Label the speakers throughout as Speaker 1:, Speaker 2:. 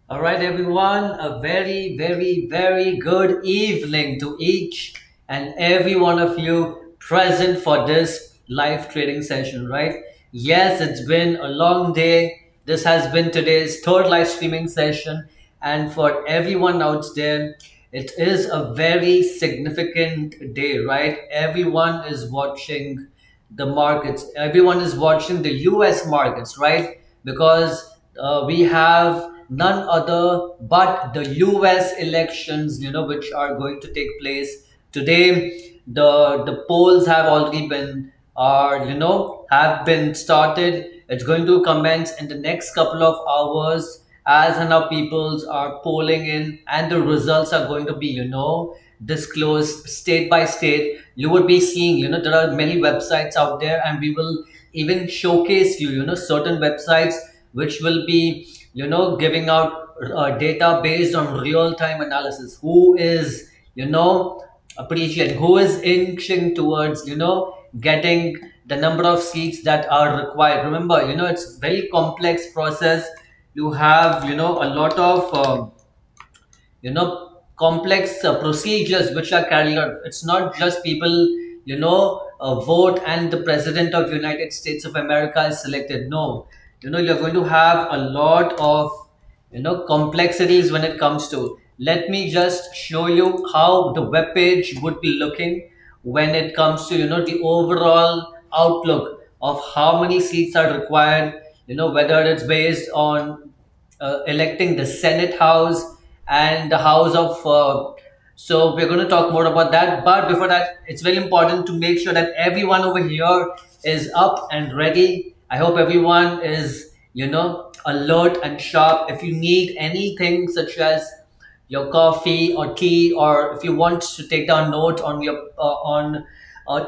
Speaker 1: All right, everyone, a very, very, very good evening to each and every one of you present for this live trading session, right? Yes, it's been a long day. This has been today's third live streaming session, and for everyone out there, it is a very significant day, right? Everyone is watching the markets, everyone is watching the US markets, right? Because we have none other but the US elections, which are going to take place today. The polls have already been have been started. It's going to commence in the next couple of hours as and how peoples are polling in, and the results are going to be disclosed state by state. You would be seeing, there are many websites out there, and we will even showcase certain websites which will be giving out data based on real time analysis. Who is appreciate, who is inching towards getting the number of seats that are required. Remember, it's very complex process. You have a lot of complex procedures which are carried out. It's not just people vote and the president of United States of America is selected. No, you're going to have a lot of complexities when it comes to. Let me just show you how the web page would be looking when it comes to the overall outlook of how many seats are required, whether it's based on electing the Senate House and the House of. So we're going to talk more about that. But before that, it's very important to make sure that everyone over here is up and ready. I hope everyone is alert and sharp. If you need anything such as your coffee or tea, or if you want to take down notes on your on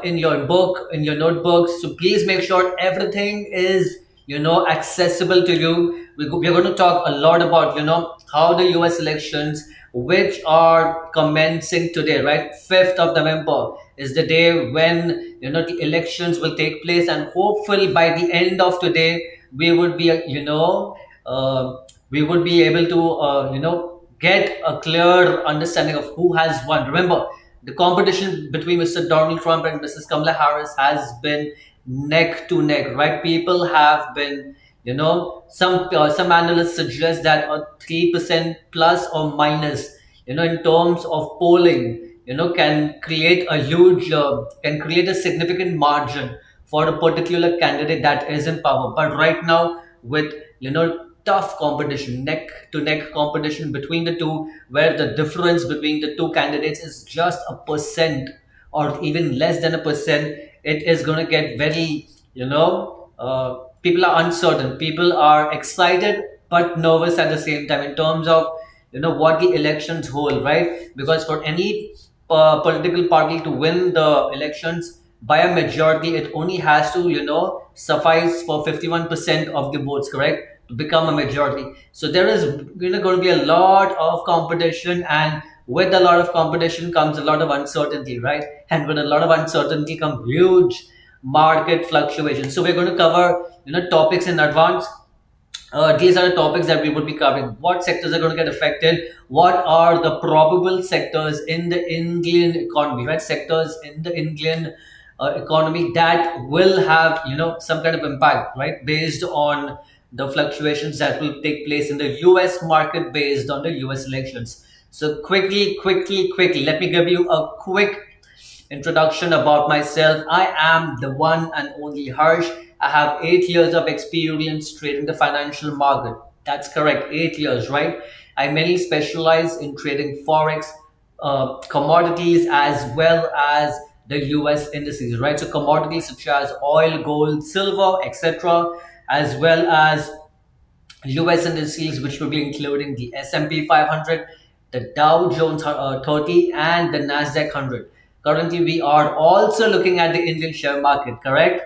Speaker 1: in your book, in your notebooks, so please make sure everything is accessible to you. We're going to talk a lot about how the US elections, which are commencing today, right? 5th of November is the day when the elections will take place, and hopefully by the end of today we would be we would be able to get a clear understanding of who has won. Remember, the competition between Mr. Donald Trump and Mrs. Kamala Harris has been neck to neck, right? People have been, some analysts suggest that a 3% plus or minus, in terms of polling, can create a significant margin for a particular candidate that is in power. But right now, with tough competition, neck to neck competition between the two, where the difference between the two candidates is just a percent or even less than a percent, it is going to get very, people are uncertain, people are excited but nervous at the same time in terms of what the elections hold, right? Because for any political party to win the elections by a majority, it only has to suffice for 51% of the votes, correct, to become a majority. So there is going to be a lot of competition, and with a lot of competition comes a lot of uncertainty, right? And with a lot of uncertainty come huge market fluctuations. So we're going to cover topics in advance. These are the topics that we would be covering. What sectors are going to get affected? What are the probable sectors in the Indian economy, right? Sectors in the Indian economy that will have some kind of impact, right, based on the fluctuations that will take place in the US market based on the US elections. So quickly, let me give you a quick introduction about myself. I am the one and only Harsh. I have 8 years of experience trading the financial market. That's correct, 8 years, right? I mainly specialize in trading forex, commodities, as well as the US indices, right? So commodities such as oil, gold, silver, etc., as well as US indices, which will be including the S&P 500, the Dow Jones 30, and the Nasdaq 100. Currently, we are also looking at the Indian share market, correct?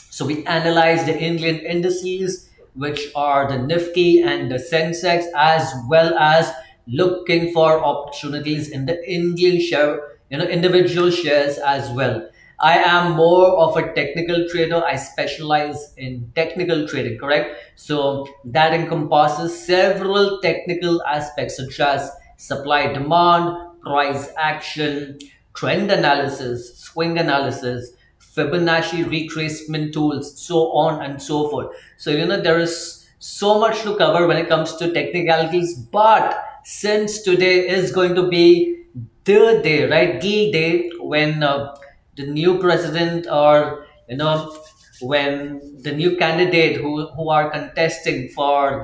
Speaker 1: So we analyze the Indian indices, which are the Nifty and the Sensex, as well as looking for opportunities in the Indian share, individual shares as well. I am more of a technical trader. I specialize in technical trading, correct? So that encompasses several technical aspects such as supply demand, price action, trend analysis, swing analysis, Fibonacci retracement tools, so on and so forth. So, there is so much to cover when it comes to technicalities, but since today is going to be the day, right? The day when the new president, or, when the new candidate who are contesting for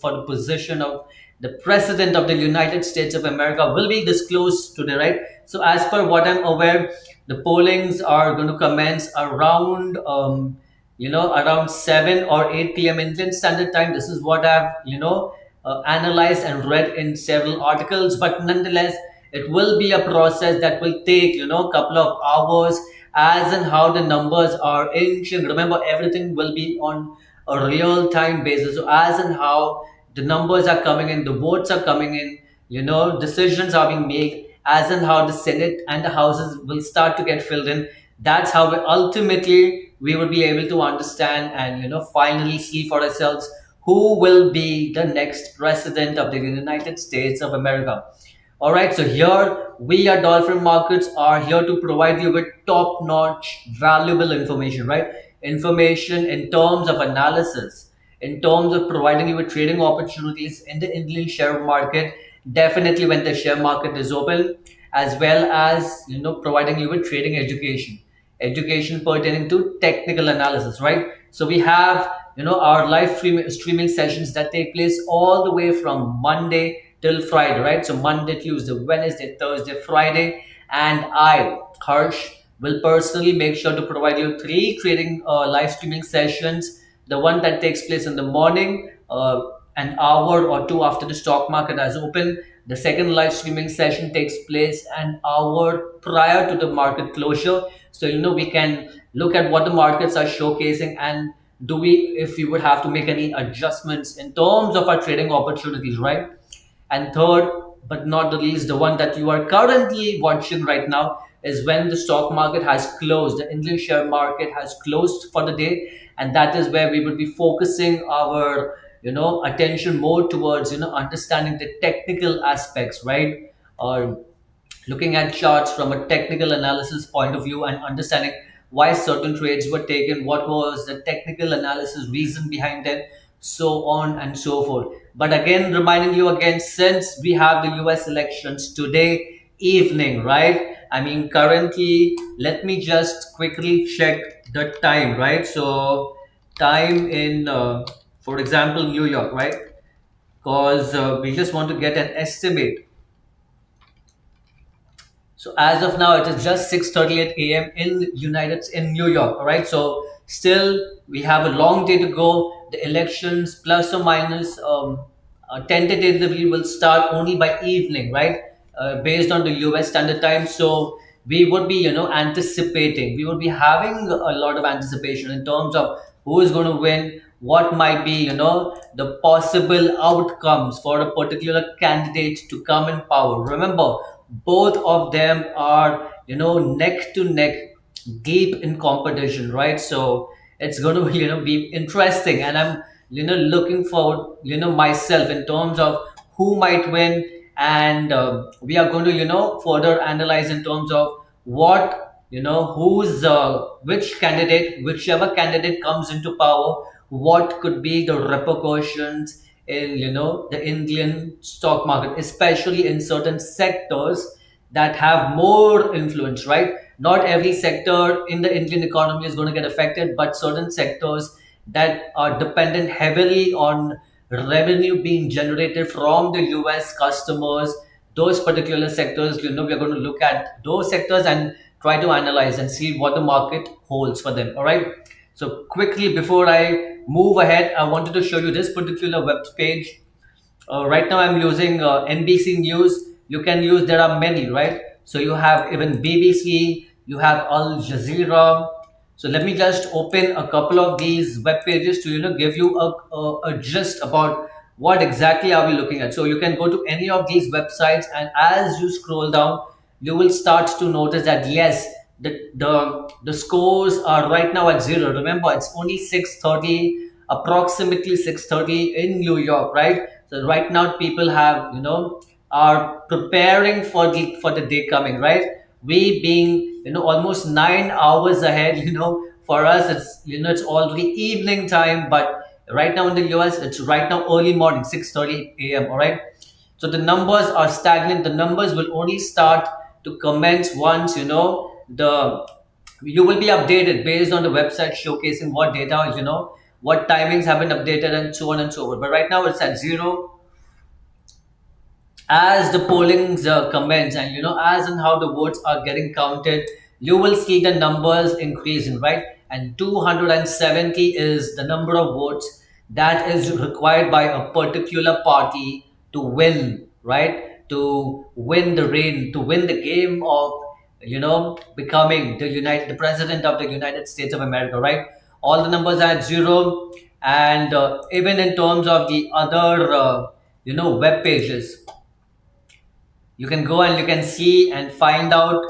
Speaker 1: for the position of the president of the United States of America will be disclosed today, right? So as per what I'm aware, the pollings are going to commence around around 7 or 8 p.m. Indian Standard Time. This is what I've analyzed and read in several articles. But nonetheless, it will be a process that will take a couple of hours, as and how the numbers are inching. Remember, everything will be on a real time basis. So as and how the numbers are coming in, the votes are coming in, decisions are being made, as and how the Senate and the houses will start to get filled in. That's how ultimately we would be able to understand and finally see for ourselves who will be the next president of the United States of America. All right, so here we at Dolphin Markets are here to provide you with top notch, valuable information, right? Information in terms of analysis, in terms of providing you with trading opportunities in the Indian share market, definitely when the share market is open, as well as providing you with trading education pertaining to technical analysis, right? So we have our live streaming sessions that take place all the way from Monday till Friday, right? So Monday, Tuesday, Wednesday, Thursday, Friday, and I, Harsh, will personally make sure to provide you three trading live streaming sessions. The one that takes place in the morning, an hour or two after the stock market has opened. The second live streaming session takes place an hour prior to the market closure. So we can look at what the markets are showcasing, and do we if we would have to make any adjustments in terms of our trading opportunities, right? And third, but not the least, the one that you are currently watching right now is when the stock market has closed, the Indian share market has closed for the day, and that is where we would be focusing our attention more towards understanding the technical aspects, right? Or looking at charts from a technical analysis point of view and understanding why certain trades were taken, what was the technical analysis reason behind them, so on and so forth. But again, reminding you again, since we have the US elections today evening, right? I mean, currently, let me just quickly check the time, right? So, time in, for example, New York, right? Because we just want to get an estimate. So as of now, it is just 6:38 a.m. in New York. All right. So still we have a long day to go. The elections plus or minus tentatively will start only by evening, right? Based on the US standard time. So we would be, anticipating, we would be having a lot of anticipation in terms of who is going to win, what might be, the possible outcomes for a particular candidate to come in power. Remember, both of them are, neck to neck, deep in competition, right? So it's going to, be interesting, and I'm, looking forward, myself in terms of who might win, and we are going to, further analyze in terms of what, who's which candidate, whichever candidate comes into power, what could be the repercussions in, the Indian stock market, especially in certain sectors that have more influence, right? Not every sector in the Indian economy is going to get affected, but certain sectors that are dependent heavily on revenue being generated from the US customers, those particular sectors, we are going to look at those sectors and try to analyze and see what the market holds for them. All right. So quickly before I move ahead, I wanted to show you this particular web page. Right now I'm using NBC News. You can use, there are many, right? So you have even BBC, you have Al Jazeera. So let me just open a couple of these web pages to, give you a gist about what exactly are we looking at. So you can go to any of these websites, and as you scroll down, you will start to notice that yes, the scores are right now at zero. Remember, it's only 6:30, approximately 6:30 in New York, right? So right now people have, are preparing for the day coming, right? We being, almost 9 hours ahead, for us it's, it's already evening time, but right now in the US it's right now early morning, 6:30 a.m. All right. So the numbers are stagnant. The numbers will only start to commence once, the you will be updated based on the website showcasing what data is, what timings have been updated and so on and so forth. But right now it's at zero. As the pollings commence, and as and how the votes are getting counted, you will see the numbers increasing, right? And 270 is the number of votes that is required by a particular party to win, right? To win the reign, to win the game of, becoming the president of the United States of America, right? All the numbers are at zero. And even in terms of the other web pages, you can go and you can see and find out,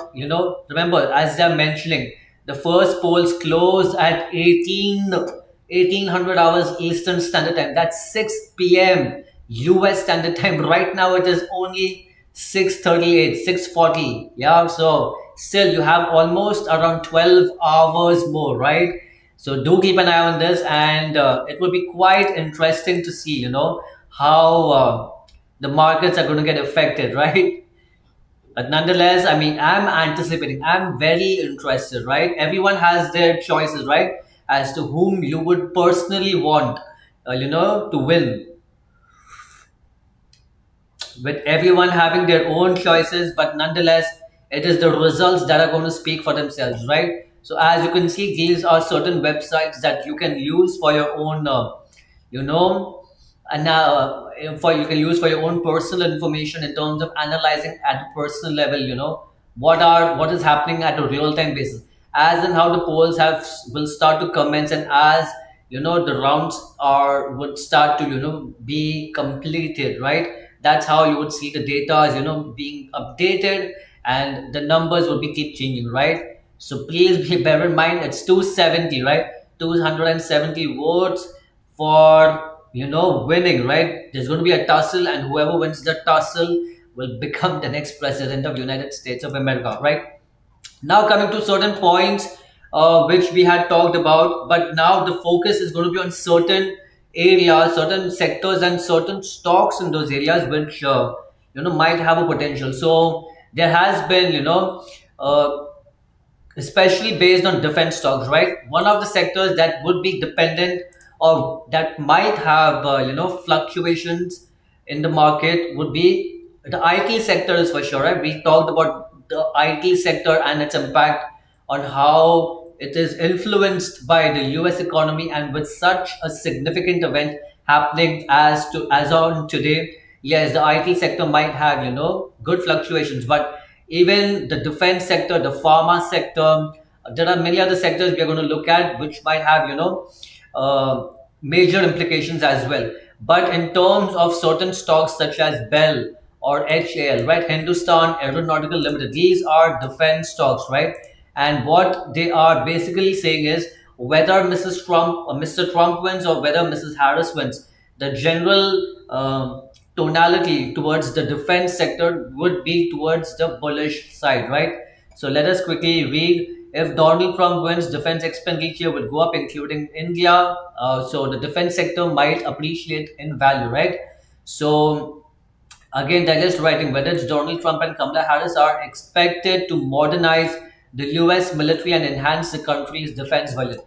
Speaker 1: remember, as they're mentioning, the first polls close at 1800 hours Eastern Standard Time. That's 6 p.m. US Standard Time. Right now it is only 6:38, 6:40. Yeah, so still you have almost around 12 hours more, right? So do keep an eye on this, and it will be quite interesting to see, how the markets are going to get affected, right? But nonetheless, I mean, I'm anticipating, I'm very interested, right? Everyone has their choices, right? As to whom you would personally want, to win. With everyone having their own choices, but nonetheless, it is the results that are going to speak for themselves, right? So as you can see, these are certain websites that you can use for your own, you know, and for you can use for your own personal information in terms of analyzing at a personal level, what is happening at a real time basis, as and how the polls have will start to commence, and as the rounds are would start to be completed, right? That's how you would see the data is being updated, and the numbers will be keep changing, right? So please bear in mind, it's 270, right? 270 votes for winning, right? There's going to be a tussle, and whoever wins the tussle will become the next president of United States of America, right? Now coming to certain points which we had talked about, but now the focus is going to be on certain areas, certain sectors, and certain stocks in those areas which might have a potential. So there has been especially based on defense stocks, right? One of the sectors that would be dependent or that might have fluctuations in the market would be the IT sector, is for sure, right? We talked about the IT sector and its impact on how it is influenced by the US economy, and with such a significant event happening as on today, yes, the IT sector might have, good fluctuations, but even the defense sector, the pharma sector, there are many other sectors we are going to look at which might have, uh, major implications as well. But in terms of certain stocks such as Bell or HAL, right, Hindustan Aeronautical Limited, these are defense stocks, right? And what they are basically saying is whether Mrs. Trump or Mr. Trump wins or whether Mrs. Harris wins, the general tonality towards the defense sector would be towards the bullish side, right? So let us quickly read. If Donald Trump wins, defense expenditure will go up, including India. So the defense sector might appreciate in value, right? So again, they're just writing whether it's Donald Trump and Kamala Harris are expected to modernize the US military and enhance the country's defense budget.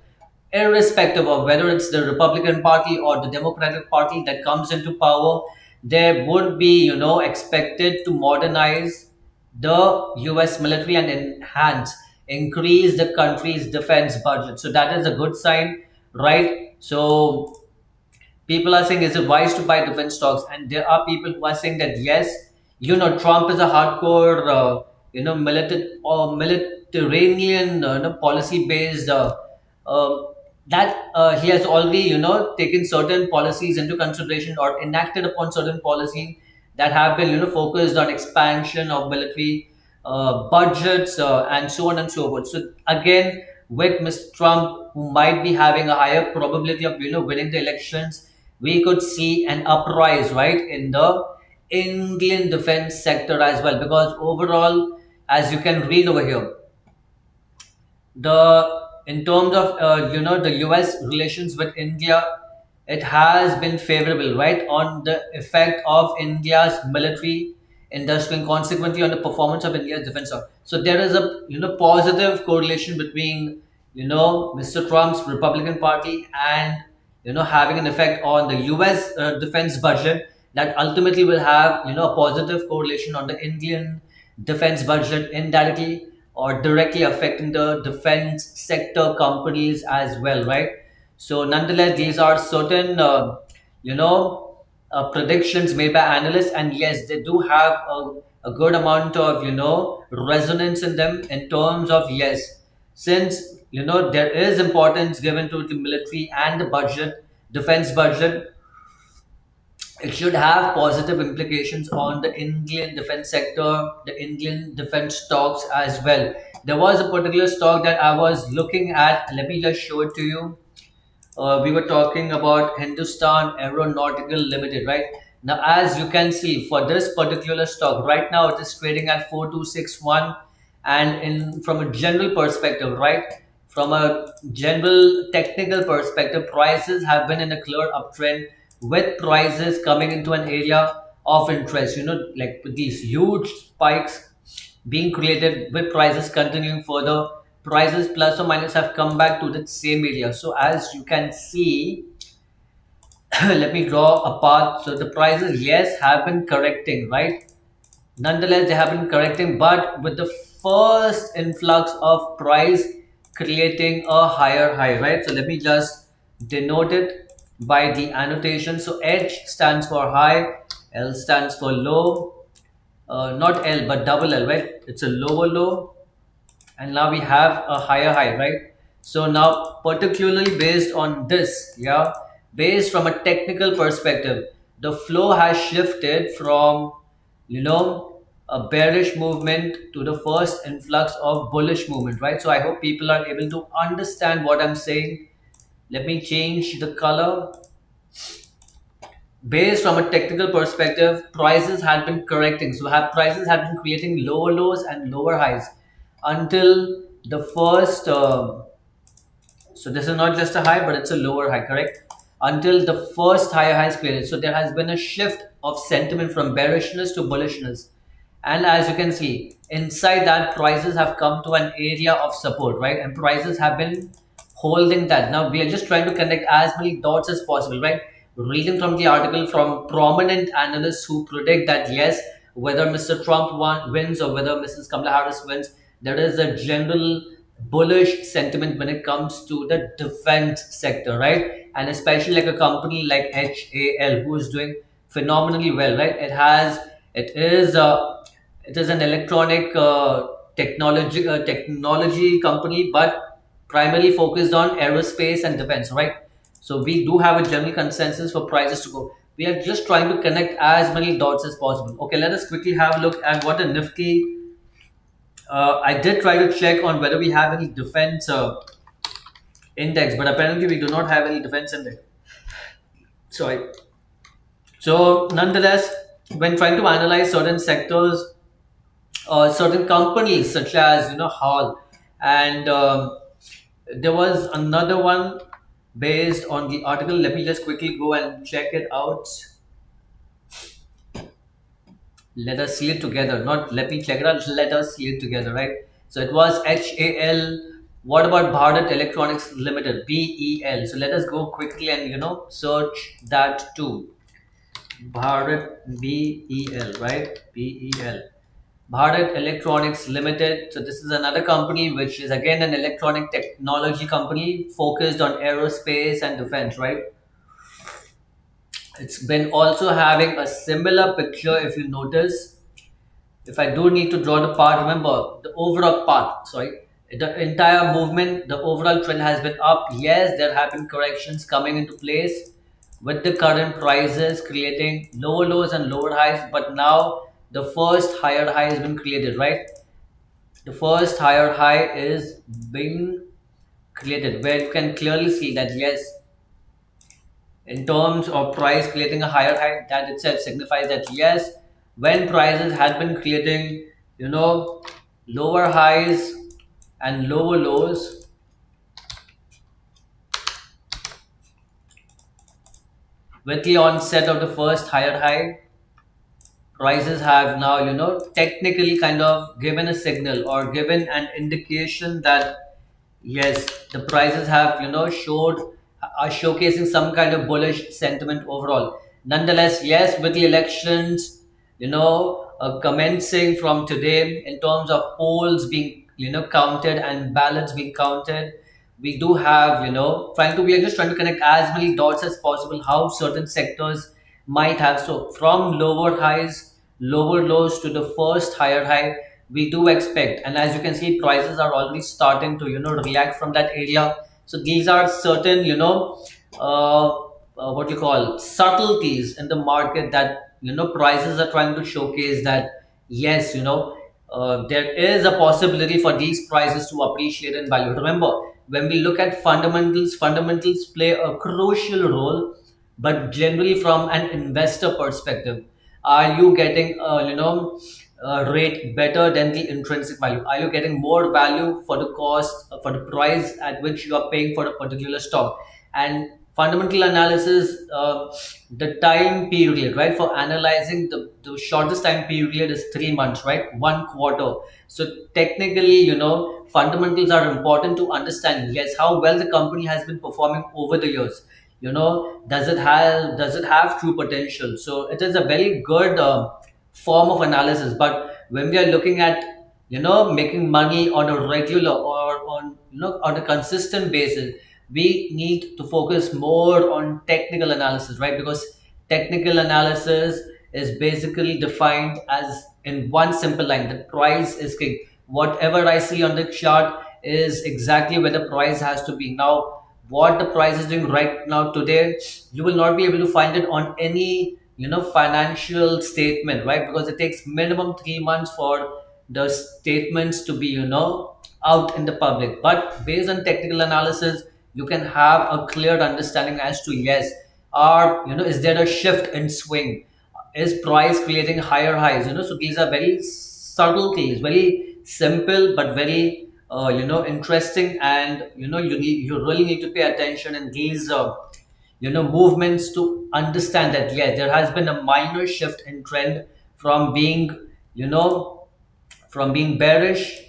Speaker 1: Irrespective of whether it's the Republican Party or the Democratic Party that comes into power, there would be, expected to modernize the US military and increase the country's defense budget. So that is a good sign, right? So people are saying, is it wise to buy defense stocks? And there are people who are saying that yes, Trump is a hardcore, militarian, policy based. That he has already, taken certain policies into consideration or enacted upon certain policies that have been, focused on expansion of military budgets and so on and so forth. So again, with Mr. Trump, who might be having a higher probability of, winning the elections, we could see an uprise, right, in the Indian defense sector as well. Because overall, as you can read over here, the in terms of the US relations with India, it has been favorable, right, on the effect of India's military industry and consequently on the performance of India's defense sector. So there is a positive correlation between Mr. Trump's Republican Party and having an effect on the US defense budget that ultimately will have a positive correlation on the Indian defense budget indirectly or directly affecting the defense sector companies as well, right? So nonetheless, these are certain predictions made by analysts, and yes, they do have a good amount of resonance in them in terms of, yes, since there is importance given to the military and the budget, defense budget, it should have positive implications on the Indian defense sector, the Indian defense stocks as well. There was a particular stock that I was looking at. Let me just show it to you. We were talking about Hindustan Aeronautical Limited, right? Now, as you can see, for this particular stock, right now it is trading at 4261, and in from a general perspective, right? From a general technical perspective, prices have been in a clear uptrend with prices coming into an area of interest. Like with these huge spikes being created with prices continuing further, prices plus or minus have come back to the same area. So as you can see, let me draw a path. So the prices, yes, have been correcting, right? Nonetheless, they have been correcting, but with the first influx of price creating a higher high, right? So let me just denote it by the annotation. So H stands for high, L stands for low, not L but double L, right? It's a lower low, and now we have a higher high, right? So now, particularly based on this, yeah, based from a technical perspective, the flow has shifted from a bearish movement to the first influx of bullish movement, right? So I hope people are able to understand what I'm saying. Let me change the color. Based from a technical perspective, prices had been correcting. So have prices have been creating lower lows and lower highs until the first. So this is not just a high, but it's a lower high, correct? Until the first higher high is created. So there has been a shift of sentiment from bearishness to bullishness. And as you can see, inside that, prices have come to an area of support, right? And prices have been holding that. Now we are just trying to connect as many dots as possible, right? Reading from the article from prominent analysts who predict that yes, whether Mr. Trump wins or whether Mrs. Kamala Harris wins, there is a general bullish sentiment when it comes to the defense sector, right? And especially like a company like HAL, who is doing phenomenally well, right? It is it is an electronic technology company, but primarily focused on aerospace and defense, right? So we do have a general consensus for prices to go. We are just trying to connect as many dots as possible. Okay, let us quickly have a look at what the Nifty. I did try to check on whether we have any defense index, but apparently we do not have any defense index. Sorry. So, nonetheless, when trying to analyze certain sectors or certain companies, such as Hall, and there was another one based on the article. Let me just quickly go and check it out. Let us see it together. Not let me check it out. Let us see it together, right? So it was HAL. What about Bharat Electronics Limited, BEL? So let us go quickly and search that too. Bharat BEL, right? BEL. Bharat Electronics Limited. So this is another company which is again an electronic technology company focused on aerospace and defense, right? It's been also having a similar picture if you notice. If I do need to draw the path, remember the overall path, sorry, the entire movement, the overall trend has been up. Yes, there have been corrections coming into place with the current prices creating lower lows and lower highs, but now the first higher high has been created, right? The first higher high is being created where you can clearly see that yes, in terms of price creating a higher high, that itself signifies that yes, when prices had been creating you know lower highs and lower lows, with the onset of the first higher high, prices have now technically kind of given a signal or given an indication that yes, the prices have showed are showcasing some kind of bullish sentiment overall. Nonetheless, yes, with the elections commencing from today, in terms of polls being counted and ballots being counted, we do have trying to we are just trying to connect as many dots as possible how certain sectors might have. So from lower highs, lower lows to the first higher high, we do expect, and as you can see, prices are already starting to react from that area. So these are certain what you call subtleties in the market that prices are trying to showcase that yes, there is a possibility for these prices to appreciate in value. Remember, when we look at fundamentals, fundamentals play a crucial role, but generally from an investor perspective, are you getting a rate better than the intrinsic value? Are you getting more value for the cost, for the price at which you are paying for a particular stock? And fundamental analysis, the time period, right, for analyzing the shortest time period is 3 months, right, 1 quarter. So technically, fundamentals are important to understand yes how well the company has been performing over the years. Does it have true potential? So it is a very good form of analysis. But when we are looking at making money on a regular or on on a consistent basis, we need to focus more on technical analysis, right? Because technical analysis is basically defined as in one simple line: the price is king. Whatever I see on the chart is exactly where the price has to be. Now what the price is doing right now today, you will not be able to find it on any financial statement, right? Because it takes minimum 3 months for the statements to be out in the public. But based on technical analysis, you can have a clear understanding as to yes, are is there a shift in swing, is price creating higher highs. So these are very subtle things, very simple but very interesting, and you really need to pay attention in these movements to understand that yeah, there has been a minor shift in trend from being you know bearish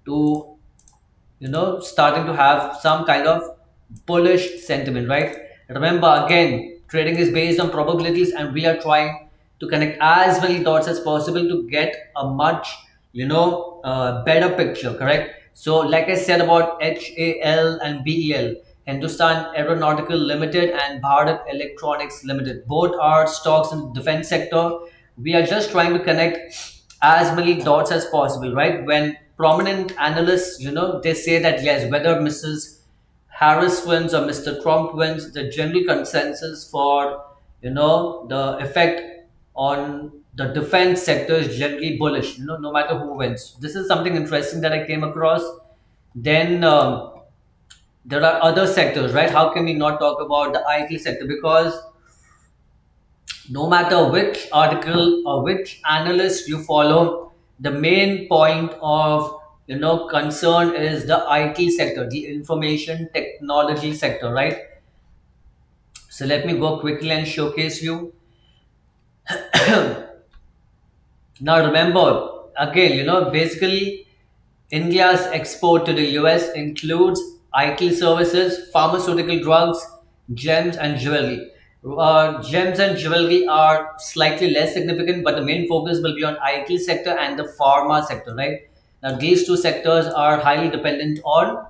Speaker 1: to starting to have some kind of bullish sentiment, right? Remember, again, trading is based on probabilities, and we are trying to connect as many dots as possible to get a much better picture, correct? So like I said about HAL and BEL, Hindustan Aeronautical Limited and Bharat Electronics Limited, both are stocks in the defense sector. We are just trying to connect as many dots as possible, right? When prominent analysts, they say that yes, whether Mrs. Harris wins or Mr. Trump wins, the general consensus for the effect on the defense sector is generally bullish. No matter who wins. This is something interesting that I came across. Then there are other sectors, right? How can we not talk about the IT sector? Because no matter which article or which analyst you follow, the main point of concern is the IT sector, the information technology sector, right? So let me go quickly and showcase you. Now remember, again, basically India's export to the US includes IT services, pharmaceutical drugs, gems, and jewelry. Gems and jewelry are slightly less significant, but the main focus will be on IT sector and the pharma sector, right? Now, these two sectors are highly dependent on,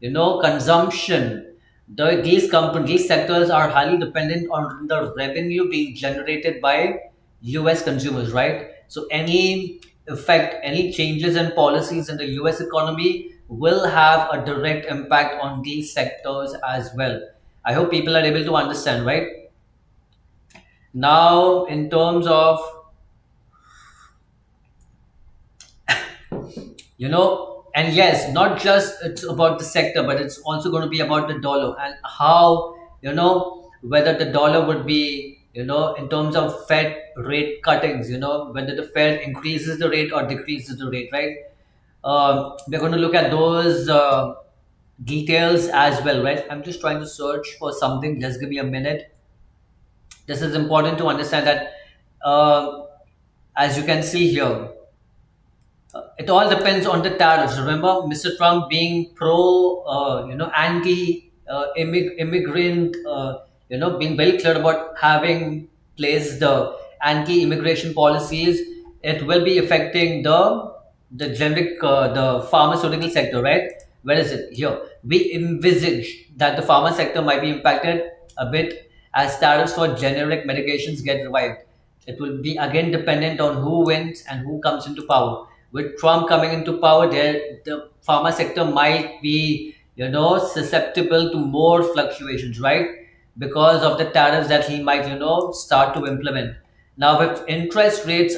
Speaker 1: consumption. These sectors are highly dependent on the revenue being generated by US consumers, right? So any effect, any changes in policies in the US economy will have a direct impact on these sectors as well. I hope people are able to understand, right? Now, in terms of, and yes, not just it's about the sector, but it's also going to be about the dollar and how, whether the dollar would be, in terms of Fed rate cuttings, whether the Fed increases the rate or decreases the rate, right? We're going to look at those details as well, right? I'm just trying to search for something. Just give me a minute. This is important to understand that, as you can see here, it all depends on the tariffs. Remember, Mr. Trump being pro, anti immigrant, being very clear about having placed the anti immigration policies. It will be affecting the generic, the pharmaceutical sector, right? Where is it? Here. We envisage that the pharma sector might be impacted a bit as tariffs for generic medications get revived. It will be again dependent on who wins and who comes into power. With Trump coming into power, the pharma sector might be, susceptible to more fluctuations, right? Because of the tariffs that he might, start to implement. Now, if interest rates,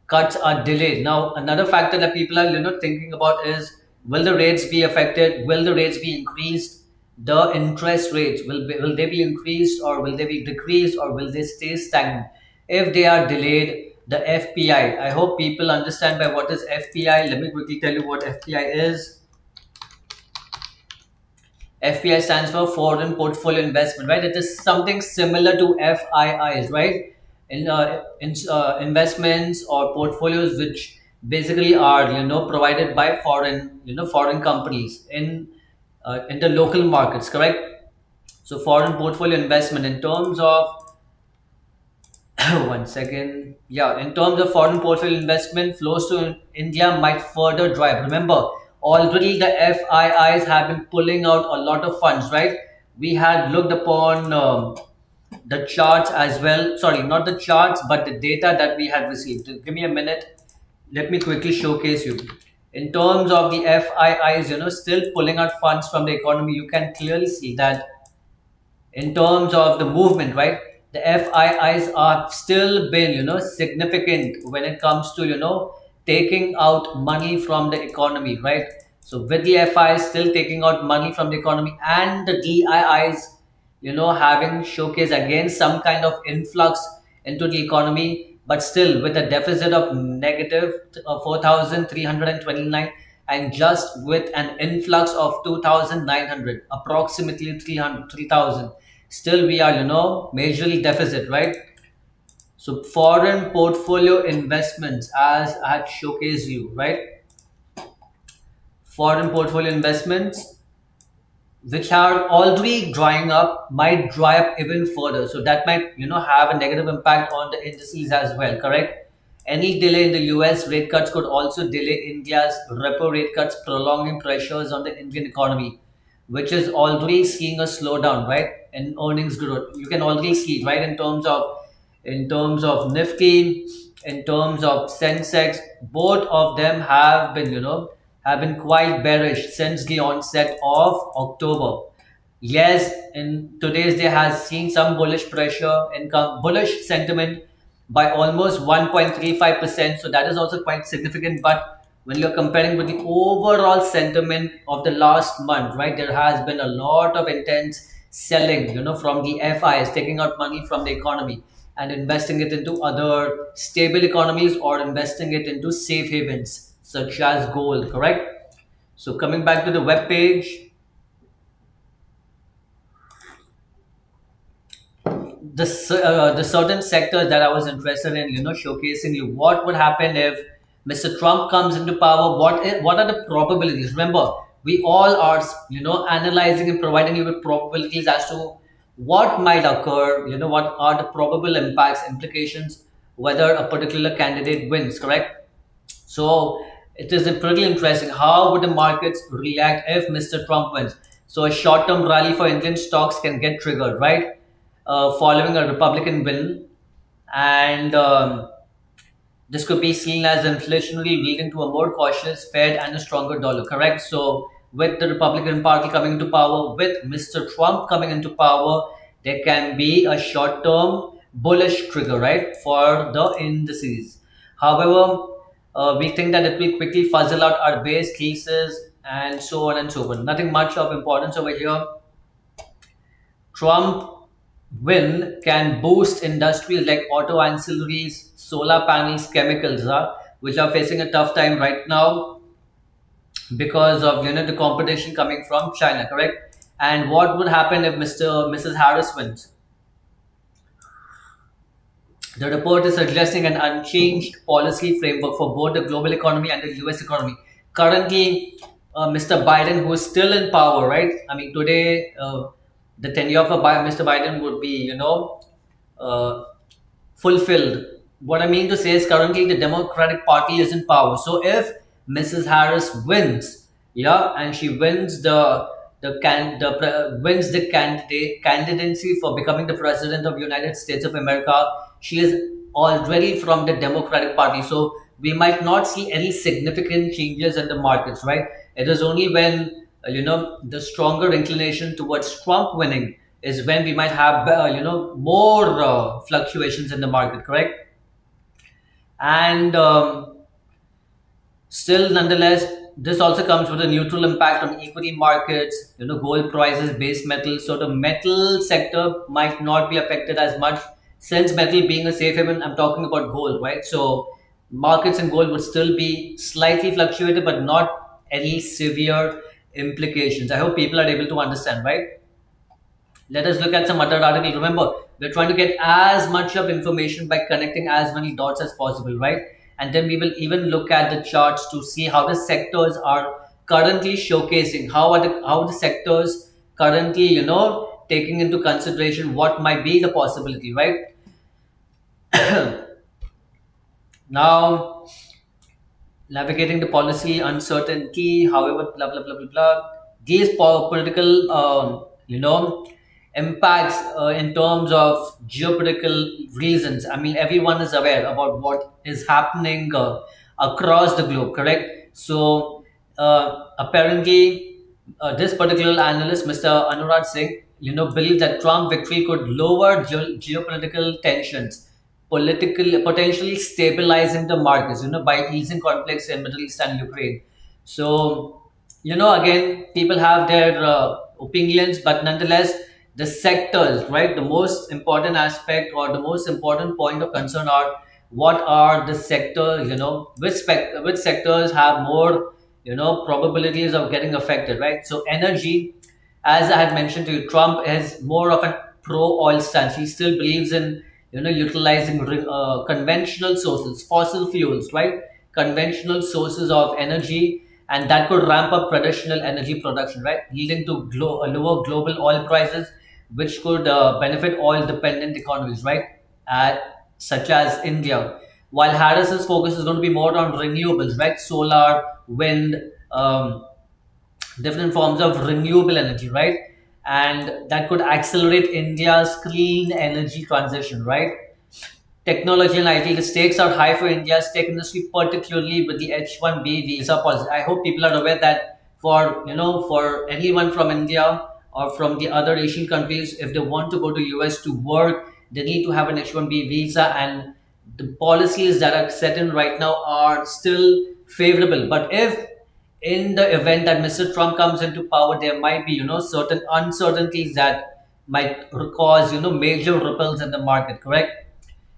Speaker 1: cuts are delayed. Now, another factor that people are, thinking about is, will the rates be affected? Will the rates be increased? The interest rates will they be increased or will they be decreased or will they stay stagnant? If they are delayed, the FPI. I hope people understand by what is FPI. Let me quickly tell you what FPI is. FPI stands for Foreign Portfolio Investment, right? It is something similar to FIIs, right? In investments or portfolios which basically are provided by foreign companies in the local markets, correct? So foreign portfolio investment in terms of one second. Yeah, in terms of foreign portfolio investment, flows to India might further drive. Remember, already the FIIs have been pulling out a lot of funds, right? We had looked upon the charts as well. Sorry, not the charts, but the data that we had received. Give me a minute. Let me quickly showcase you. In terms of the FIIs, still pulling out funds from the economy, you can clearly see that in terms of the movement, right? The FIIs are still been, significant when it comes to, taking out money from the economy, right? So with the FIs still taking out money from the economy and the DIIs, having showcase again some kind of influx into the economy, but still with a deficit of negative 4,329 and just with an influx of 2,900, approximately 300, 3,000. Still we are, majorly deficit, right? So foreign portfolio investments, as I had showcased you, right? Foreign portfolio investments which are already drying up might dry up even further. So that might, have a negative impact on the indices as well, correct? Any delay in the US rate cuts could also delay India's repo rate cuts, prolonging pressures on the Indian economy, which is already seeing a slowdown, right? In earnings growth. You can already see it, right? In terms of Nifty, in terms of Sensex, both of them have been, have been quite bearish since the onset of October. Yes, in today's day has seen some bullish pressure and bullish sentiment by almost 1.35%. So that is also quite significant. But when you're comparing with the overall sentiment of the last month, right, there has been a lot of intense selling, from the FIs, taking out money from the economy and investing it into other stable economies or investing it into safe havens such as gold, correct? So coming back to the web page, the certain sectors that I was interested in, showcasing you what would happen if Mr. Trump comes into power. What are the probabilities? Remember, we all are, analyzing and providing you with probabilities as to what might occur. What are the probable impacts, implications, whether a particular candidate wins. Correct. So it is pretty interesting. How would the markets react if Mr. Trump wins? So a short-term rally for Indian stocks can get triggered, right? Following a Republican win, and this could be seen as inflationary, leading to a more cautious Fed and a stronger dollar. Correct. So with the Republican Party coming into power, with Mr. Trump coming into power, there can be a short-term bullish trigger, right, for the indices. However, we think that it will quickly fuzzle out our base cases and so on and so forth. Nothing much of importance over here. Trump win can boost industries like auto ancillaries, solar panels, chemicals, which are facing a tough time right now because of the competition coming from China, correct? And what would happen if Mrs. Harris wins? The report is suggesting an unchanged policy framework for both the global economy and the US economy. Currently, Mr. Biden, who is still in power, right? I mean, today, the tenure of Mr. Biden would be, uh, fulfilled. What I mean to say is currently the Democratic Party is in power. So if Mrs. Harris wins, yeah, and she wins wins the candidacy for becoming the president of United States of America, she is already from the Democratic Party. So we might not see any significant changes in the markets, right? It is only when the stronger inclination towards Trump winning is when we might have more fluctuations in the market, correct? And still, nonetheless, this also comes with a neutral impact on equity markets, gold prices, base metals. So the metal sector might not be affected as much since metal being a safe haven. I'm talking about gold, right? So markets in gold would still be slightly fluctuated, but not any severe implications. I hope people are able to understand, right? Let us look at some other article. Remember, we're trying to get as much of information by connecting as many dots as possible, right? And then we will even look at the charts to see how the sectors are currently showcasing, how the sectors currently, taking into consideration what might be the possibility, right? Now, navigating the policy uncertainty, however, blah blah blah blah blah. These political, impacts in terms of geopolitical reasons. I mean, everyone is aware about what is happening across the globe, correct? So, apparently, this particular analyst, Mr. Anurag Singh, believes that Trump victory could lower geopolitical tensions, potentially stabilizing the markets, by easing conflicts in Middle East and Ukraine. So, again, people have their opinions, but nonetheless, the sectors, right? The most important aspect or the most important point of concern are what are the sectors, which sectors have more, probabilities of getting affected, right? So, energy, as I had mentioned to you, Trump is more of a pro oil stance. He still believes in utilizing conventional sources, fossil fuels, right? Conventional sources of energy, and that could ramp up traditional energy production, right? Leading to lower global oil prices, which could benefit oil dependent economies, right? Such as India. while Harris's focus is going to be more on renewables, right? Solar, wind, different forms of renewable energy, right? And that could accelerate India's clean energy transition, right? Technology and IT, the stakes are high for India's tech industry, particularly with the H-1B visa policy. I hope people are aware that for anyone from India or from the other Asian countries, if they want to go to US to work, they need to have an H-1B visa, and the policies that are set in right now are still favorable. But if in the event that Mr. Trump comes into power, there might be certain uncertainties that might cause major ripples in the market. Correct.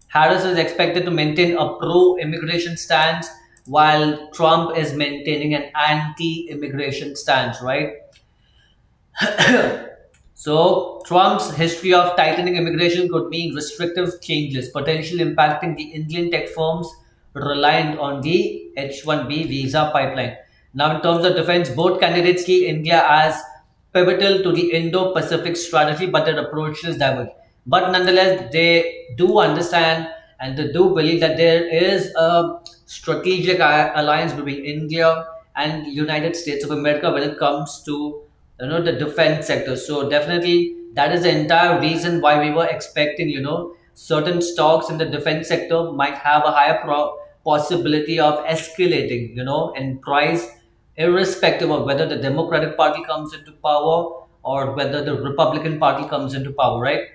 Speaker 1: Harris is expected to maintain a pro-immigration stance, while Trump is maintaining an anti-immigration stance, right? So Trump's history of tightening immigration could mean restrictive changes, potentially impacting the Indian tech firms reliant on the H-1B visa pipeline. Now, in terms of defense, both candidates see India as pivotal to the Indo-Pacific strategy, but their approaches diverge. But nonetheless, they do understand and they do believe that there is a strategic alliance between India and United States of America when it comes to the defense sector. So definitely that is the entire reason why we were expecting certain stocks in the defense sector might have a higher possibility of escalating in price, irrespective of whether the Democratic Party comes into power or whether the Republican Party comes into power, right?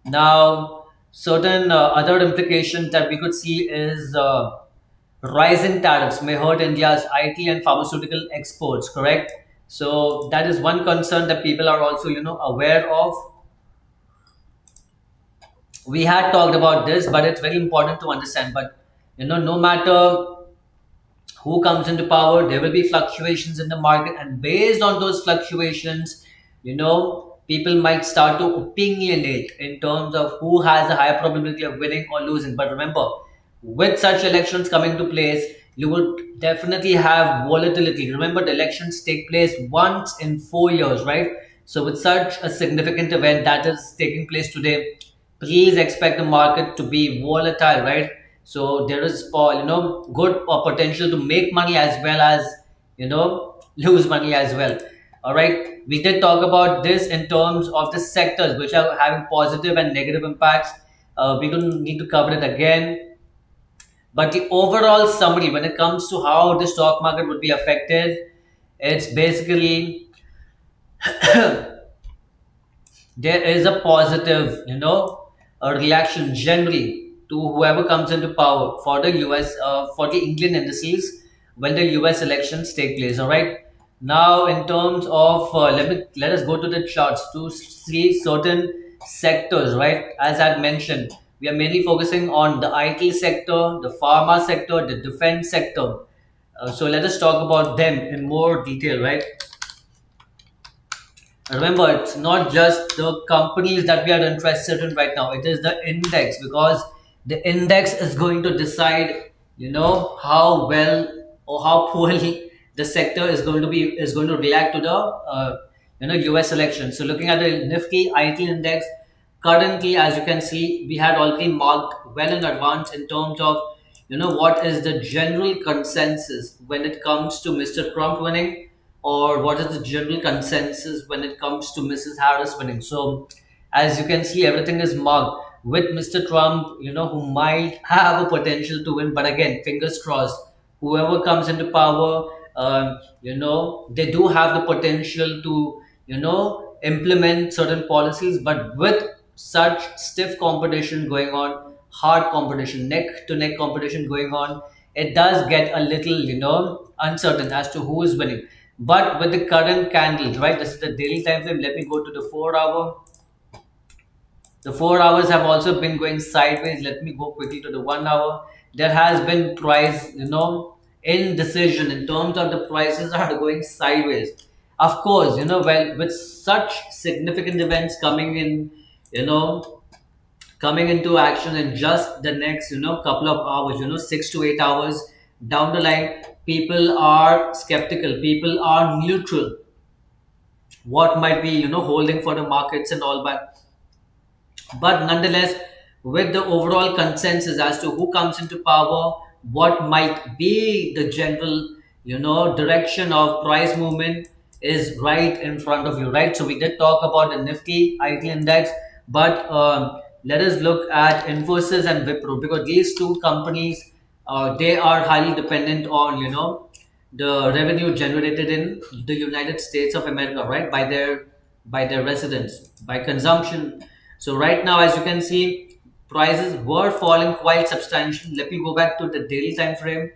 Speaker 1: Now, certain other implications that we could see is rising tariffs may hurt India's IT and pharmaceutical exports, correct? So that is one concern that people are also, aware of. We had talked about this, but it's very important to understand. But no matter who comes into power, there will be fluctuations in the market, and based on those fluctuations, people might start to opinionate in terms of who has a higher probability of winning or losing. But remember, with such elections coming to place, you would definitely have volatility. Remember, the elections take place once in 4 years, right? So with such a significant event that is taking place today, please expect the market to be volatile, right? So there is good potential to make money as well as lose money as well. All right, we did talk about this in terms of the sectors which are having positive and negative impacts. We don't need to cover it again, but the overall summary when it comes to how the stock market would be affected, it's basically there is a positive, a reaction generally to whoever comes into power for the US, for the Indian indices when the US elections take place. All right. Now, in terms of let us go to the charts to see certain sectors. Right, as I had mentioned, we are mainly focusing on the IT sector, the pharma sector, the defense sector. So let us talk about them in more detail. Right. Remember, it's not just the companies that we are interested in right now. It is the index, because the index is going to decide, how well or how poorly the sector is going to react to the US election. So looking at the Nifty IT index, currently, as you can see, we had already marked well in advance in terms of what is the general consensus when it comes to Mr. Trump winning, or what is the general consensus when it comes to Mrs. Harris winning. So as you can see, everything is marked with Mr. Trump, who might have a potential to win. But again, fingers crossed, whoever comes into power, they do have the potential to, implement certain policies. But with such stiff competition going on, hard competition, neck to neck competition going on, it does get a little, uncertain as to who is winning. But with the current candles, right? This is the daily time frame. Let me go to the 4 hour. The 4 hours have also been going sideways. Let me go quickly to the 1 hour. There has been price, indecision in terms of the prices are going sideways. Of course, well, with such significant events coming in, you know, coming into action in just the next, couple of hours, 6 to 8 hours down the line, people are skeptical. People are neutral. What might be, holding for the markets and all that. But nonetheless, with the overall consensus as to who comes into power, what might be the general, direction of price movement is right in front of you, right? So we did talk about the Nifty IT index, but let us look at Infosys and Wipro, because these two companies, they are highly dependent on, the revenue generated in the United States of America, right? By their residents, by consumption. So right now, as you can see, prices were falling quite substantially. Let me go back to the daily time frame.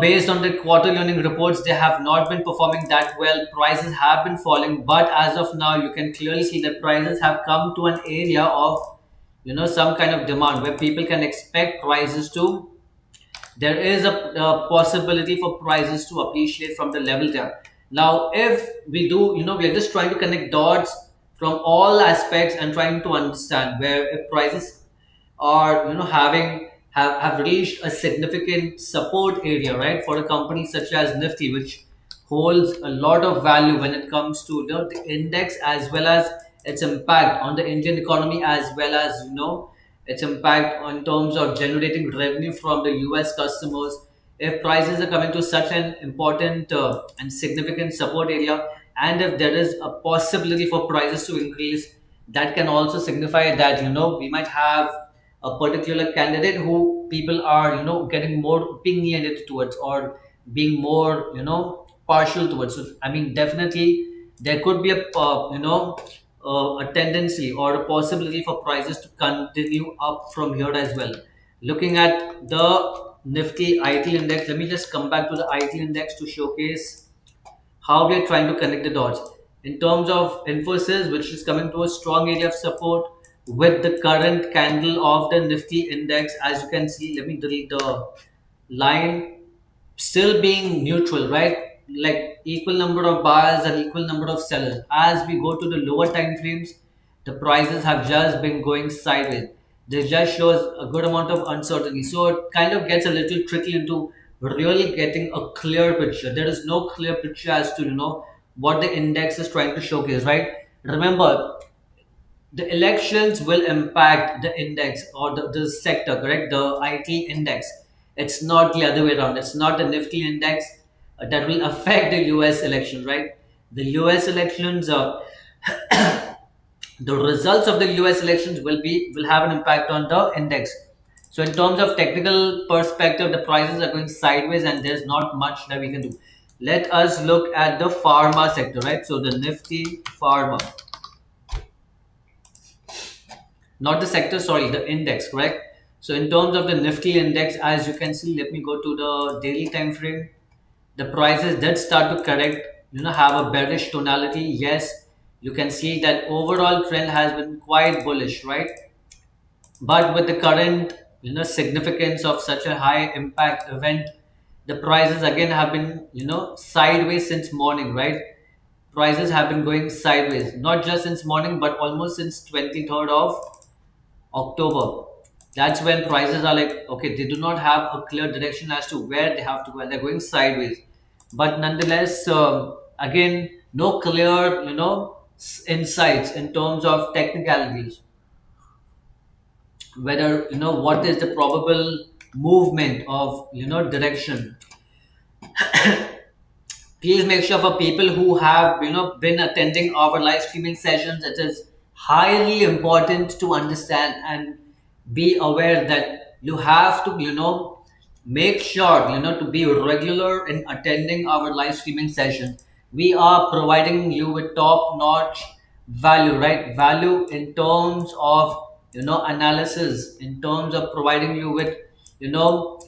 Speaker 1: Based on the quarterly earning reports, they have not been performing that well. Prices have been falling, but as of now, you can clearly see that prices have come to an area of, some kind of demand where people can expect prices to. There is a possibility for prices to appreciate from the level there. Now, if we do, we are just trying to connect dots from all aspects and trying to understand where if prices are have reached a significant support area, right, for a company such as Nifty, which holds a lot of value when it comes to the index, as well as its impact on the Indian economy, as well as its impact on terms of generating revenue from the US customers. If prices are coming to such an important and significant support area, and if there is a possibility for prices to increase, that can also signify that we might have a particular candidate who people are getting more opinionated towards, or being more partial towards. So I mean, definitely there could be a tendency or a possibility for prices to continue up from here as well. Looking at the Nifty IT index, let me just come back to the IT index to showcase how we are trying to connect the dots. In terms of Infosys, which is coming to a strong area of support with the current candle of the Nifty index, as you can see, let me delete the line, still being neutral, right? Like equal number of buyers and equal number of sellers. As we go to the lower time frames, the prices have just been going sideways. This just shows a good amount of uncertainty. So it kind of gets a little tricky into really getting a clear picture. There is no clear picture as to what the index is trying to showcase, right? Remember, the elections will impact the index, or the sector, correct? The IT index. It's not the other way around. It's not the Nifty index that will affect the US election, right? The US elections, the results of the US elections will have an impact on the index. So in terms of technical perspective, the prices are going sideways and there's not much that we can do. Let us look at the pharma sector, right? So the Nifty pharma, not the sector, sorry, the index, correct? So in terms of the Nifty index, as you can see, let me go to the daily time frame. The prices did start to correct, have a bearish tonality. Yes, you can see that overall trend has been quite bullish, right? But with the current, significance of such a high impact event, the prices again have been, sideways since morning, right? Prices have been going sideways, not just since morning, but almost since 23rd of October. That's when prices are like, okay, they do not have a clear direction as to where they have to go, and they're going sideways. But nonetheless, again, no clear, insights in terms of technicalities, whether what is the probable movement of direction. Please make sure, for people who have been attending our live streaming sessions, it is highly important to understand and be aware that you have to make sure to be regular in attending our live streaming session. We are providing you with top notch value, right? Value in terms of analysis, in terms of providing you with you know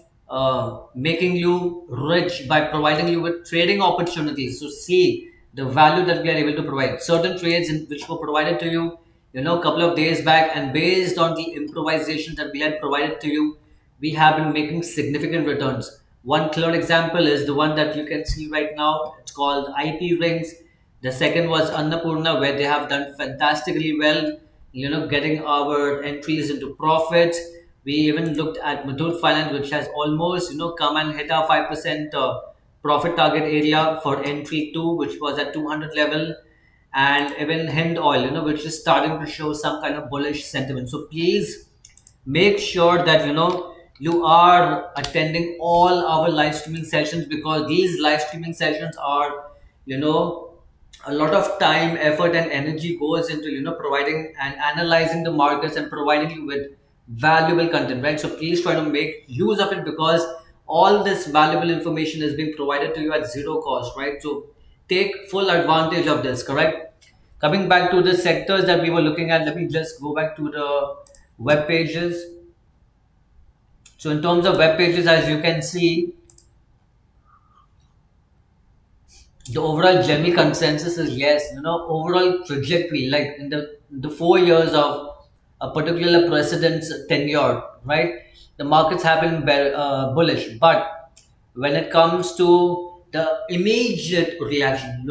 Speaker 1: making you rich by providing you with trading opportunities. So see the value that we are able to provide. Certain trades which were provided to you, a couple of days back, and based on the improvisation that we had provided to you, we have been making significant returns. One clear example is the one that you can see right now. It's called IP Rings. The second was Annapurna, where they have done fantastically well, getting our entries into profits. We even looked at Muthoot Finance, which has almost, come and hit our 5% profit target area for entry two, which was at 200 level. and even Hind oil, which is starting to show some kind of bullish sentiment. So please make sure that you are attending all our live streaming sessions, because these live streaming sessions are, you know a lot of time, effort, and energy goes into providing and analyzing the markets and providing you with valuable content, right? So please try to make use of it, because all this valuable information is being provided to you at zero cost, right? So take full advantage of this, correct? Coming back to the sectors that we were looking at, let me just go back to the web pages. So in terms of web pages, as you can see, the overall general consensus is yes, overall trajectory, like in the 4 years of a particular president's tenure, right? The markets have been bullish, but when it comes to the immediate reaction,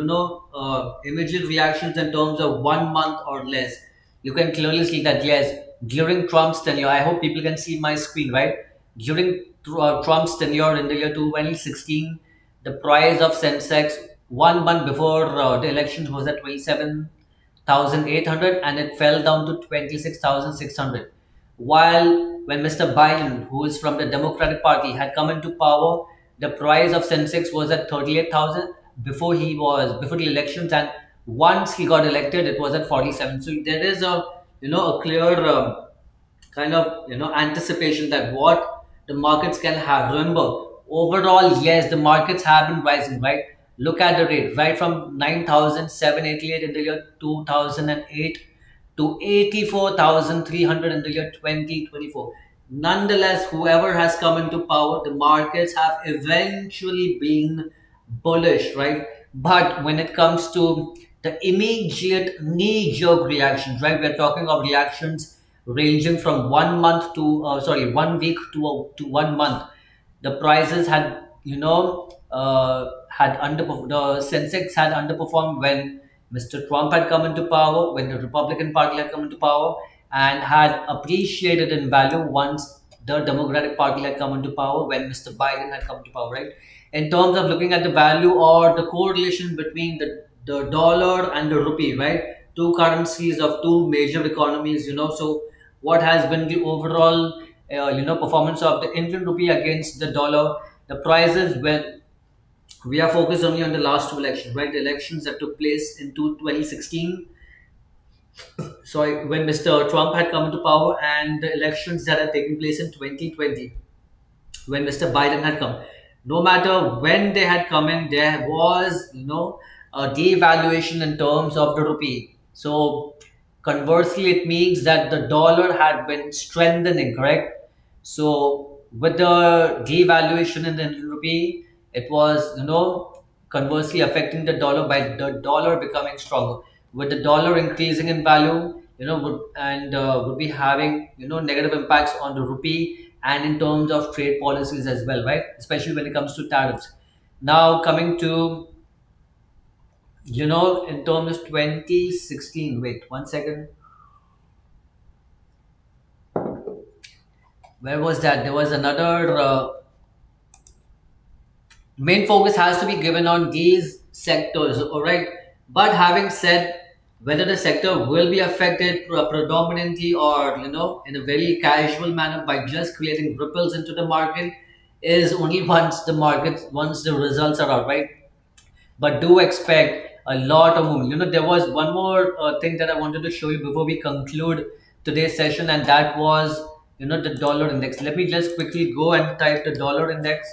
Speaker 1: immediate reactions in terms of 1 month or less, you can clearly see that yes, during Trump's tenure, I hope people can see my screen, right? During Trump's tenure in the year 2016, the price of Sensex 1 month before the elections was at 27,800, and it fell down to 26,600. While when Mr. Biden, who is from the Democratic Party, had come into power, the price of Sensex was at 38,000 before the elections, and once he got elected, it was at 47. So there is a clear kind of anticipation that what the markets can have. Remember, overall, yes, the markets have been rising, right? Look at the rate, right from 9,788 in the year 2008 to 84,300 in the year 2024. Nonetheless, whoever has come into power, the markets have eventually been bullish, right? But when it comes to the immediate knee-jerk reactions, right? We're talking of reactions ranging from 1 month to 1 week to 1 month. The prices had the Sensex had underperformed when Mr. Trump had come into power, when the Republican Party had come into power, and had appreciated in value once the Democratic Party had come into power, when Mr. Biden had come to power, right? In terms of looking at the value or the correlation between the dollar and the rupee, right? Two currencies of two major economies, so what has been the overall performance of the Indian rupee against the dollar? The prices, when we are focused only on the last two elections, right? The elections that took place in 2016, sorry, when Mr. Trump had come into power, and the elections that had taken place in 2020, when Mr. Biden had come. No matter when they had come in, there was, a devaluation in terms of the rupee. So conversely, it means that the dollar had been strengthening, correct? So with the devaluation in the Indian rupee, it was, conversely affecting the dollar by the dollar becoming stronger. With the dollar increasing in value, would be having negative impacts on the rupee and in terms of trade policies as well, right? Especially when it comes to tariffs. Now coming to in terms of 2016. Wait, 1 second. Where was that? There was another. Main focus has to be given on these sectors, all right? But having said, whether the sector will be affected predominantly or in a very casual manner by just creating ripples into the market is only once the results are out, right? But do expect a lot of movement. There was one more thing that I wanted to show you before we conclude today's session, and that was the dollar index. Let me just quickly go and type the dollar index.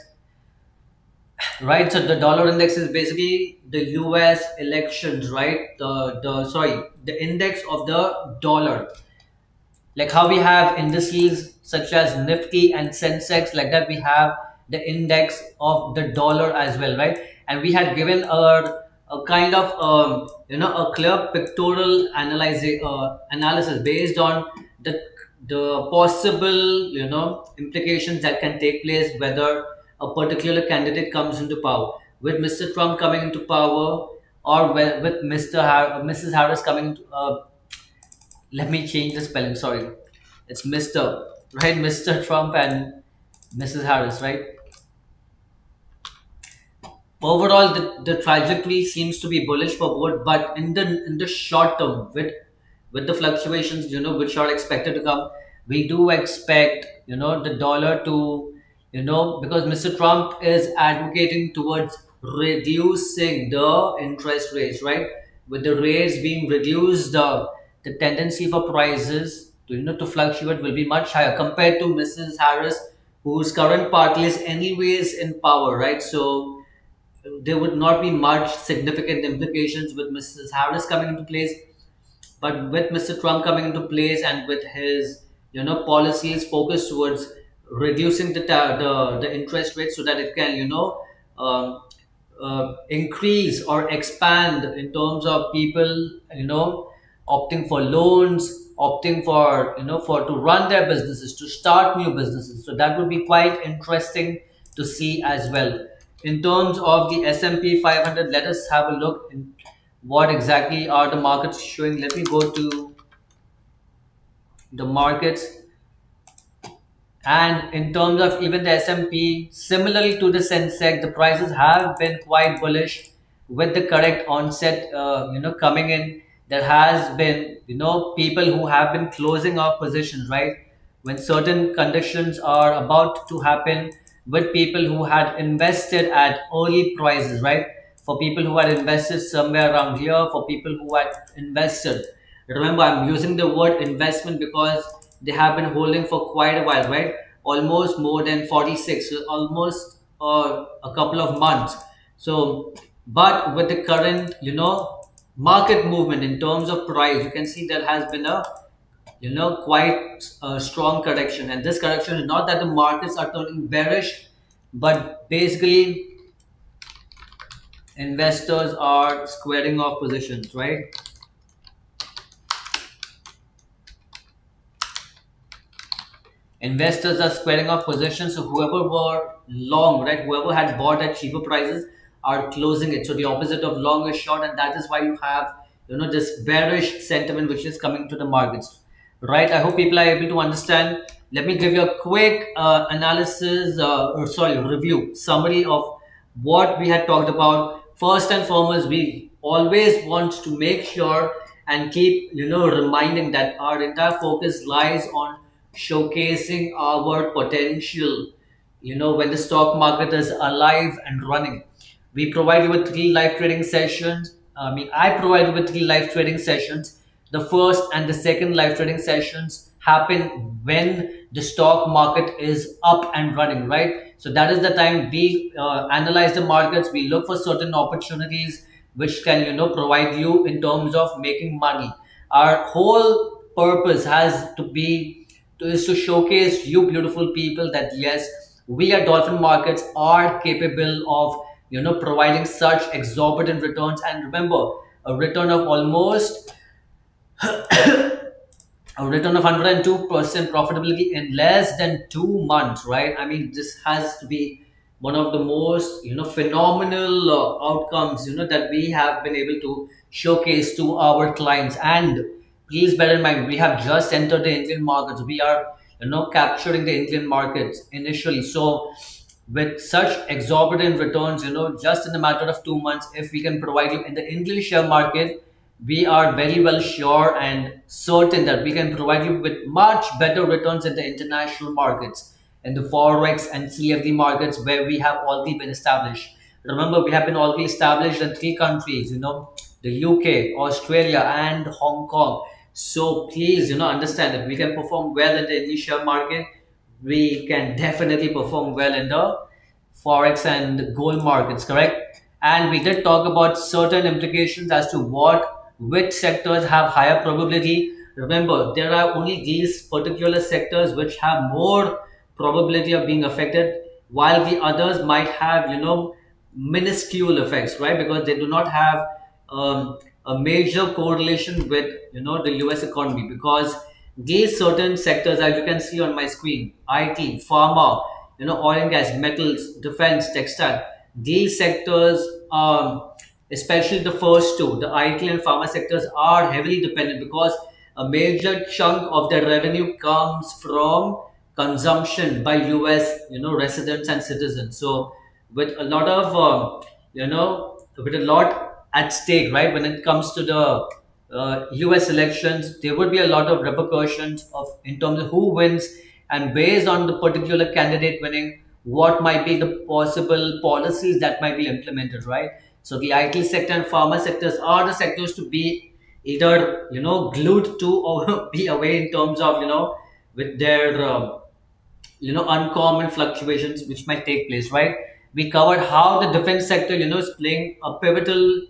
Speaker 1: Right, so the dollar index is basically the US elections, right? The index of the dollar. Like how we have indices such as Nifty and Sensex, like that we have the index of the dollar as well, right? And we had given a kind of a clear pictorial analysis based on the possible implications that can take place whether a particular candidate comes into power, with Mr. Trump coming into power, or with Mrs. Harris coming into. Let me change the spelling. Sorry, it's Mr. Right, Mr. Trump and Mrs. Harris, right? overall the trajectory seems to be bullish for both, but in the short term, with the fluctuations which are expected to come, we do expect the dollar to, because Mr. Trump is advocating towards reducing the interest rates, right? With the rates being reduced, the tendency for prices to to fluctuate will be much higher compared to Mrs. Harris, whose current party is anyways in power, right? So there would not be much significant implications with Mrs. Harris coming into place, but with Mr. Trump coming into place and with his policies focused towards reducing the interest rate so that it can um, increase or expand in terms of people opting for loans, opting for for to run their businesses, to start new businesses. So that would be quite interesting to see as well. In terms of the S&P 500, let us have a look in what exactly are the markets showing. Let me go to the markets. And in terms of even the S&P, similarly to the Sensex, the prices have been quite bullish with the correct onset, coming in. There has been, people who have been closing off positions, right? When certain conditions are about to happen, with people who had invested at early prices, right? For people who had invested somewhere around here, for people who had invested. Remember, I'm using the word investment because they have been holding for quite a while, right? Almost more than 46, so almost a couple of months. So, but with the current, market movement in terms of price, you can see there has been a, quite a strong correction. And this correction is not that the markets are turning bearish, but basically investors are squaring off positions, right? Investors are squaring off positions. So whoever were long, right, whoever had bought at cheaper prices are closing it. So the opposite of long is short, and that is why you have this bearish sentiment which is coming to the markets, right? I hope people are able to understand. Let me give you a quick analysis, or sorry, review summary of what we had talked about. First and foremost, we always want to make sure and keep reminding that our entire focus lies on showcasing our potential when the stock market is alive and running. We provide you with three live trading sessions. I provide you with three live trading sessions. The first and the second live trading sessions happen when the stock market is up and running, right? So that is the time we analyze the markets. We look for certain opportunities which can provide you in terms of making money. Our whole purpose has to be is to showcase you beautiful people that yes, we at Dolphin Markets are capable of providing such exorbitant returns. And remember, a return of almost a return of 102% profitability in less than 2 months, right? I mean, this has to be one of the most phenomenal outcomes that we have been able to showcase to our clients. And please bear in mind, we have just entered the Indian markets. We are capturing the Indian markets initially. So with such exorbitant returns, just in a matter of 2 months, if we can provide you in the Indian share market, we are very well sure and certain that we can provide you with much better returns in the international markets, in the forex and CFD markets where we have already been established. Remember, we have been already established in three countries, the UK, Australia, and Hong Kong. So please, understand that we can perform well in the Indian share market. We can definitely perform well in the forex and gold markets, correct? And we did talk about certain implications as to which sectors have higher probability. Remember, there are only these particular sectors which have more probability of being affected, while the others might have minuscule effects, right? Because they do not have a major correlation with the US economy. Because these certain sectors, as you can see on my screen, IT, pharma, oil and gas, metals, defense, textile, these sectors, especially the first two, the IT and pharma sectors, are heavily dependent because a major chunk of their revenue comes from consumption by US residents and citizens. So with a lot of with a lot at stake, right? When it comes to the US elections, there would be a lot of repercussions of in terms of who wins, and based on the particular candidate winning, what might be the possible policies that might be implemented, right? So the IT sector and pharma sectors are the sectors to be either glued to or be away in terms of with their uncommon fluctuations which might take place, right? We covered how the defense sector is playing a pivotal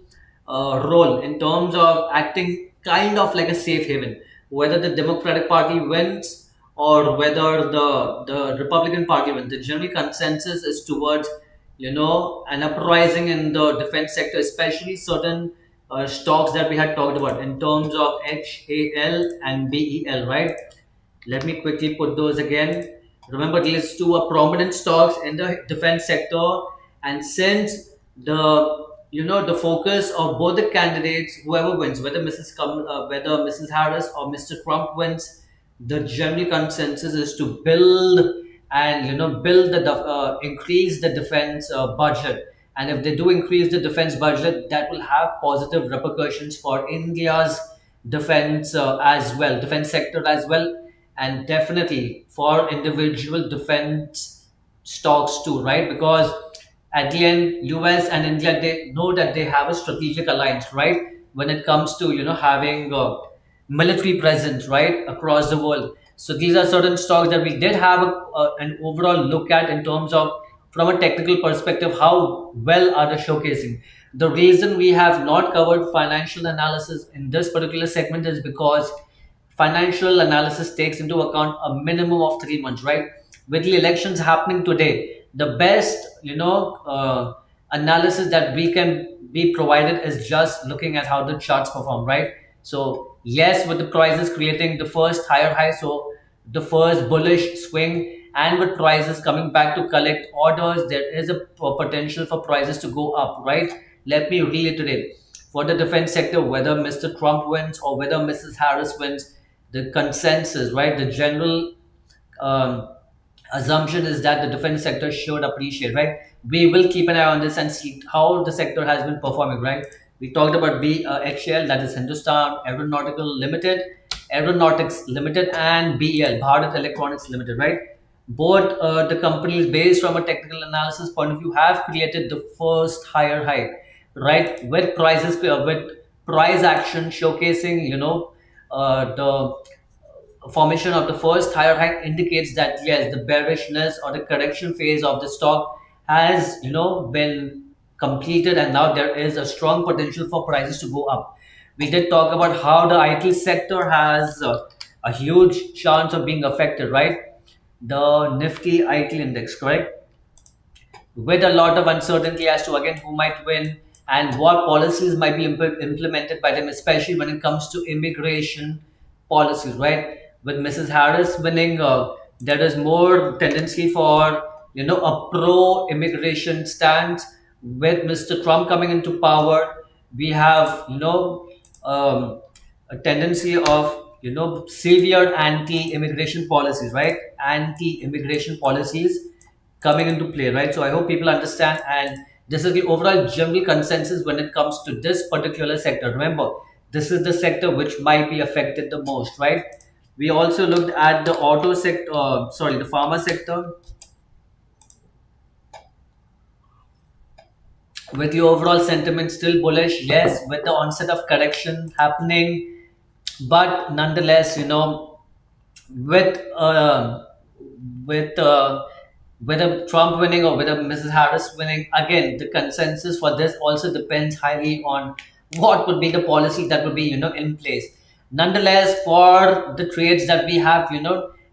Speaker 1: role in terms of acting kind of like a safe haven, whether the Democratic Party wins or whether the Republican Party wins. The general consensus is towards an uprising in the defense sector, especially certain stocks that we had talked about in terms of HAL and BEL, right? Let me quickly put those again. Remember, these two are prominent stocks in the defense sector, and since the focus of both the candidates, whoever wins, whether Mrs. Harris or Mr. Trump wins, the general consensus is to build and increase the defense budget. And if they do increase the defense budget, that will have positive repercussions for India's defense as well, defense sector as well, and definitely for individual defense stocks too, right? Because at the end, US and India, they know that they have a strategic alliance, right? When it comes to having military presence, right, across the world. So these are certain stocks that we did have an overall look at in terms of from a technical perspective how well are they showcasing. The reason we have not covered financial analysis in this particular segment is because financial analysis takes into account a minimum of 3 months, right? With the elections happening today, the best analysis that we can be provided is just looking at how the charts perform, right? So yes, with the prices creating the first higher high, so the first bullish swing, and with prices coming back to collect orders, there is a potential for prices to go up, right? Let me reiterate, for the defense sector, whether Mr. Trump wins or whether Mrs. Harris wins, the consensus, right, the general um, assumption is that the defense sector should appreciate, right? We will keep an eye on this and see how the sector has been performing, right? We talked about HAL, that is Hindustan Aeronautics Limited, and BEL, Bharat Electronics Limited, right? Both the companies, based from a technical analysis point of view, have created the first higher high, right? With price action showcasing, the formation of the first higher high indicates that yes, the bearishness or the correction phase of the stock has been completed, and now there is a strong potential for prices to go up. We did talk about how the IT sector has a huge chance of being affected, right? The Nifty IT index, correct? With a lot of uncertainty as to again who might win and what policies might be implemented by them, especially when it comes to immigration policies, right? With Mrs. Harris winning, there is more tendency for a pro-immigration stance. With Mr. Trump coming into power, we have a tendency of severe anti-immigration policies, right? Anti-immigration policies coming into play, right? So I hope people understand, and this is the overall general consensus when it comes to this particular sector. Remember, this is the sector which might be affected the most, right? We also looked at the auto sector, sorry, the pharma sector, with the overall sentiment still bullish. Yes, with the onset of correction happening, but nonetheless, with with whether Trump winning or whether Mrs. Harris winning, again, the consensus for this also depends highly on what would be the policy that would be in place. Nonetheless, for the trades that we have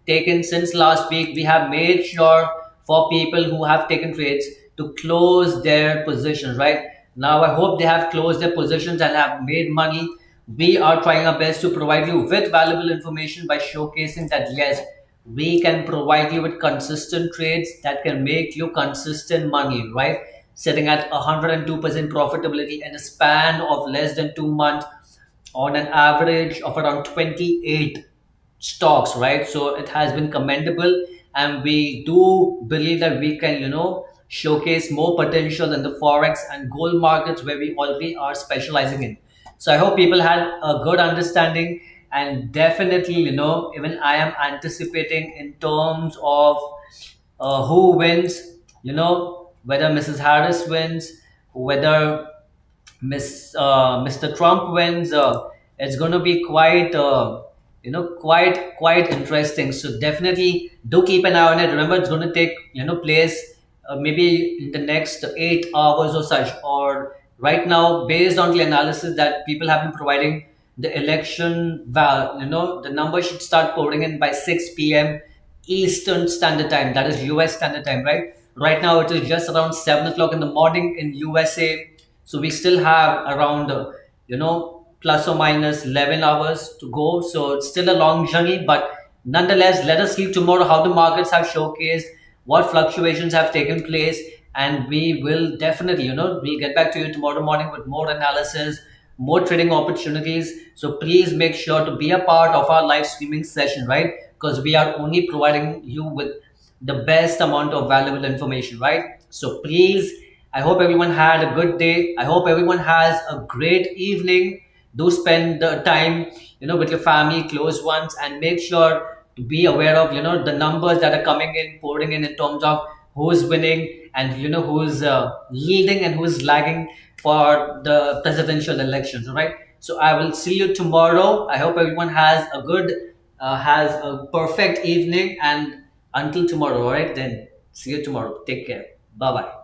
Speaker 1: taken since last week, we have made sure for people who have taken trades to close their positions. Right now, I hope they have closed their positions and have made money. We are trying our best to provide you with valuable information by showcasing that yes, we can provide you with consistent trades that can make you consistent money, right? Sitting at 102% profitability in a span of less than 2 months on an average of around 28 stocks, right? So it has been commendable, and we do believe that we can showcase more potential in the forex and gold markets where we already are specializing in. So I hope people had a good understanding, and definitely, even I am anticipating in terms of who wins, whether Mrs. Harris wins, whether Mr. Trump wins. It's going to be quite interesting. So definitely do keep an eye on it. Remember, it's going to take place maybe in the next 8 hours or such. Or right now, based on the analysis that people have been providing, the the number should start pouring in by 6 p.m. Eastern Standard Time. That is US Standard Time, right? Right now, it is just around 7 o'clock in the morning in USA, so we still have around plus or minus 11 hours to go. So it's still a long journey, but nonetheless, let us see tomorrow how the markets have showcased, what fluctuations have taken place, and we will definitely, we'll get back to you tomorrow morning with more analysis, more trading opportunities. So please make sure to be a part of our live streaming session, right? Because we are only providing you with the best amount of valuable information, right? So please, I hope everyone had a good day. I hope everyone has a great evening. Do spend the time, with your family, close ones, and make sure to be aware of, the numbers that are coming in, pouring in terms of who's winning and who's leading and who's lagging for the presidential elections. All right. So I will see you tomorrow. I hope everyone has a perfect evening, and until tomorrow. All right. Then see you tomorrow. Take care. Bye bye.